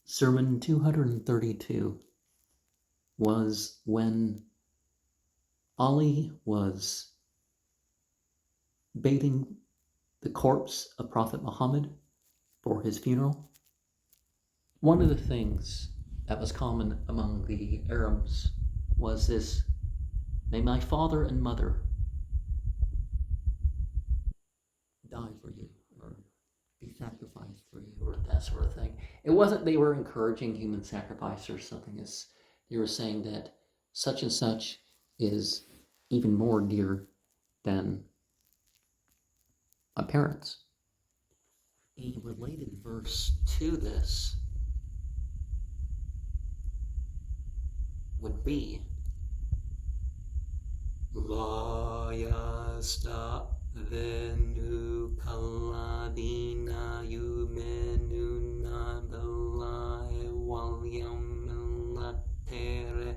Sermon 232 was when Ali was baiting the corpse of Prophet Muhammad for his funeral. One of the things that was common among the Arabs was this: may my father and mother die for you, or be sacrificed for you, or that sort of thing. It wasn't they were encouraging human sacrifice or something. As they were saying that such and such is even more dear than my parents. A related verse to this would be La yasta'dhinu kalladina yu'minuna billahi wal yawmil akhir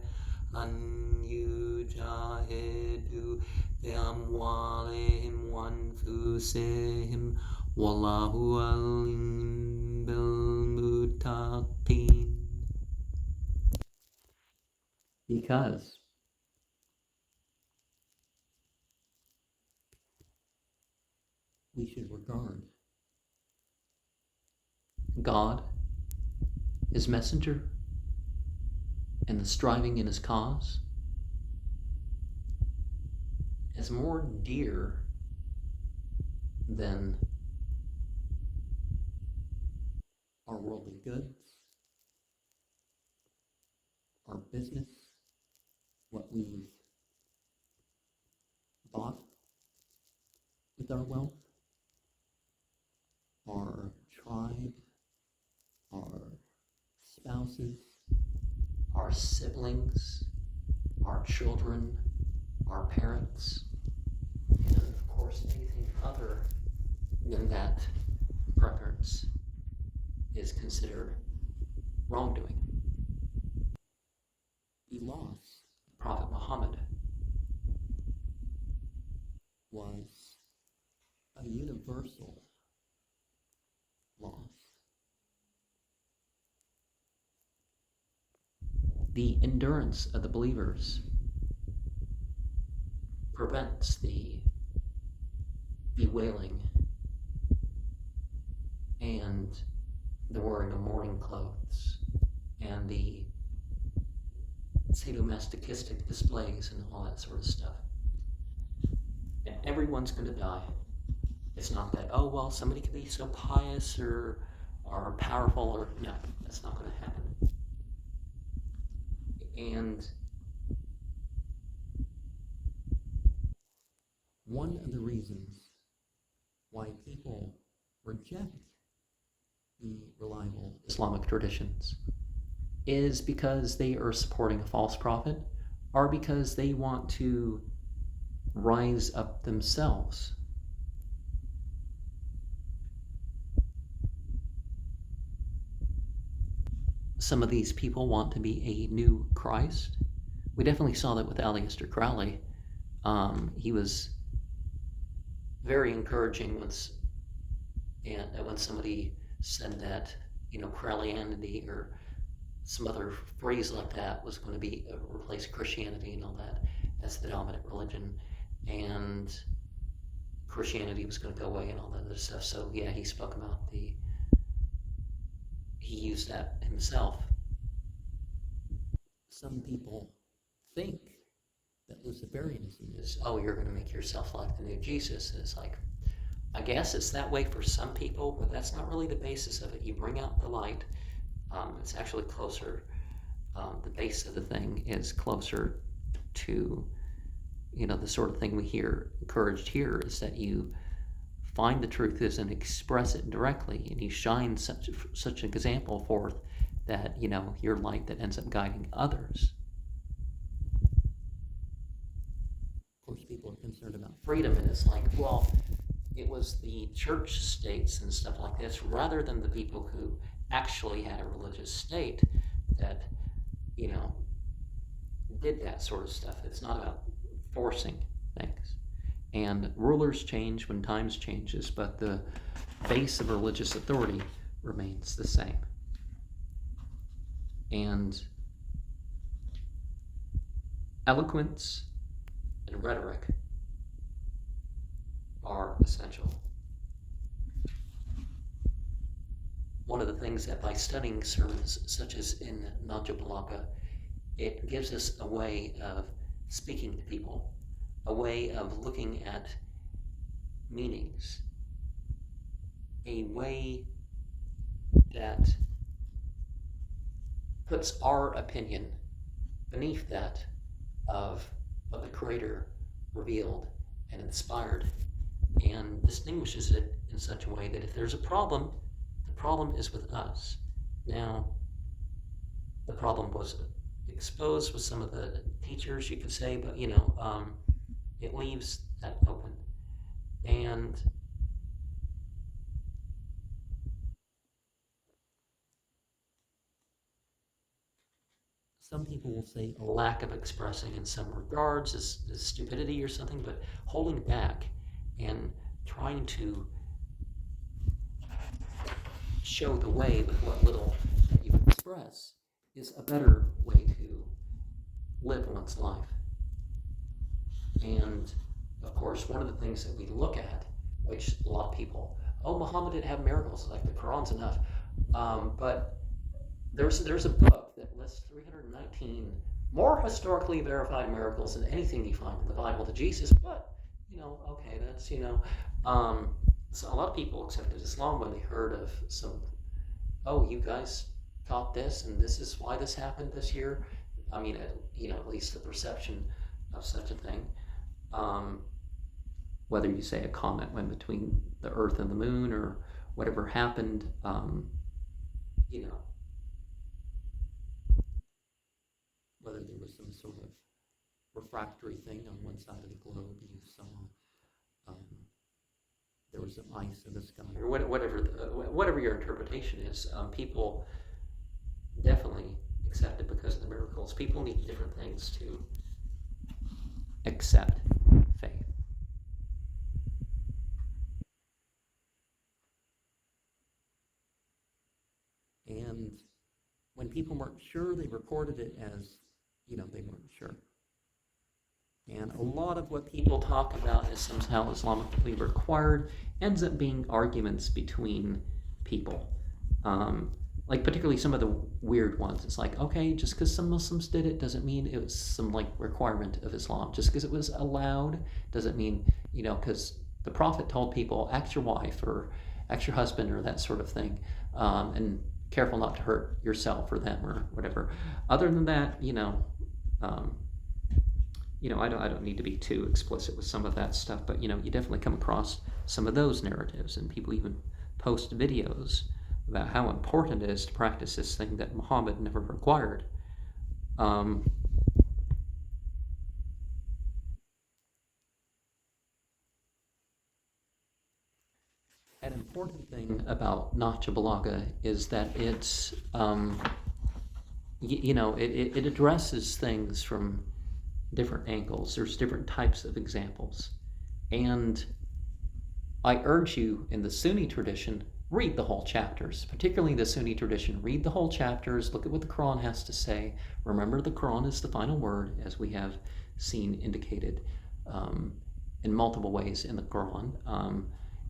an yujahidu bi amwalihim wa anfusihim wallahu alim bil muttaqin. Because we should regard God, his messenger, and the striving in his cause as more dear than our worldly goods, our business, what we've bought with our wealth, our tribe, our spouses, our siblings, our children, our parents, and of course anything other than that preference is considered wrongdoing. The loss of Prophet Muhammad was a universal loss. The endurance of the believers prevents the bewailing and the wearing of mourning clothes and the sadomasochistic displays and all that sort of stuff. And everyone's going to die. It's not that, oh, well, somebody could be so pious or powerful, or no, that's not going to happen. And one of the reasons why people reject the reliable Islamic traditions is because they are supporting a false prophet, or because they want to rise up themselves. Some of these people want to be a new Christ. We definitely saw that with Aleister Crowley. He was very encouraging when somebody said that, Crowleyanity or some other phrase like that was going to be replace Christianity and all that as the dominant religion, and Christianity was going to go away and all that other stuff. So yeah, he spoke about he used that himself. Some people think that Luciferianism is, oh, you're going to make yourself like the new Jesus. And it's like, I guess it's that way for some people, but that's not really the basis of it. You bring out the light. It's actually closer. The base of the thing is closer to, the sort of thing we hear encouraged here is that you find the truth is and express it directly, and you shine such an example forth that, your light that ends up guiding others. Of course, people are concerned about freedom, and it's like, well, it was the church states and stuff like this, rather than the people who actually had a religious state that, did that sort of stuff. It's not about forcing things. And rulers change when times changes, but the base of religious authority remains the same. And eloquence and rhetoric are essential. One of the things that by studying sermons, such as in Nahjul Balaghah, it gives us a way of speaking to people, a way of looking at meanings, a way that puts our opinion beneath that of what the Creator revealed and inspired, and distinguishes it in such a way that if there's a problem, the problem is with us. Now, the problem was exposed with some of the teachers, you could say, but it leaves that open. And some people will say a lack of expressing in some regards is stupidity or something, but holding back and trying to show the way with what little that you express is a better way to live one's life. And of course, one of the things that we look at, which a lot of people, Muhammad didn't have miracles, like the Quran's enough. But there's a book that lists 319 more historically verified miracles than anything you find in the Bible to Jesus. But okay, that's so a lot of people accepted Islam when they heard of some. Oh, you guys taught this, and this is why this happened this year. I mean, at least the perception of such a thing. Whether you say a comet went between the Earth and the Moon or whatever happened, whether there was some sort of refractory thing on one side of the globe, you saw there was some ice in the sky, or whatever your interpretation is. People definitely accept it because of the miracles. People need different things to accept faith. And when people weren't sure, they recorded it as, they weren't sure. And a lot of what people talk about as somehow Islamically required ends up being arguments between people. Like particularly some of the weird ones. It's like, okay, just because some Muslims did it doesn't mean it was some requirement of Islam. Just because it was allowed doesn't mean, because the Prophet told people, ask your wife or ask your husband or that sort of thing. And careful not to hurt yourself or them or whatever. Other than that, I don't need to be too explicit with some of that stuff, but you definitely come across some of those narratives, and people even post videos about how important it is to practice this thing that Muhammad never required. An important thing about Nahjul Balaghah is that it's, it addresses things from different angles. There's different types of examples. And I urge you, in the Sunni tradition, read the whole chapters, particularly the Sunni tradition. Read the whole chapters, look at what the Quran has to say. Remember, the Quran is the final word, as we have seen indicated in multiple ways in the Quran.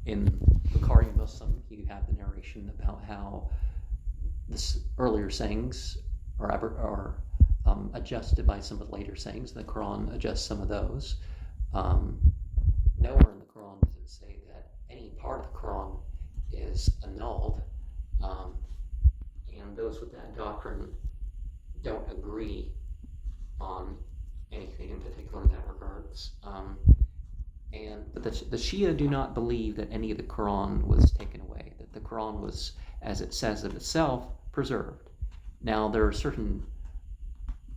In Bukhari Muslim, you have the narration about how the earlier sayings are adjusted by some of the later sayings. The Quran adjusts some of those. Nowhere in the Quran does it say that any part of the Quran is annulled, and those with that doctrine don't agree on anything in particular in that regards. But the Shia do not believe that any of the Quran was taken away, that the Quran was, as it says of itself, preserved. Now, there are certain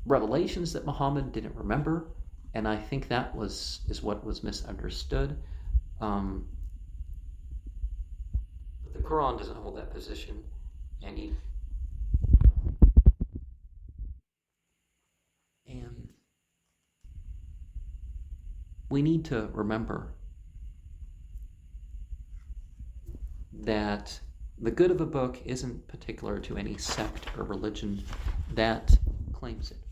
revelations that Muhammad didn't remember, and I think that is what was misunderstood. But the Quran doesn't hold that position, and we need to remember that The good of a book isn't particular to any sect or religion that claims it.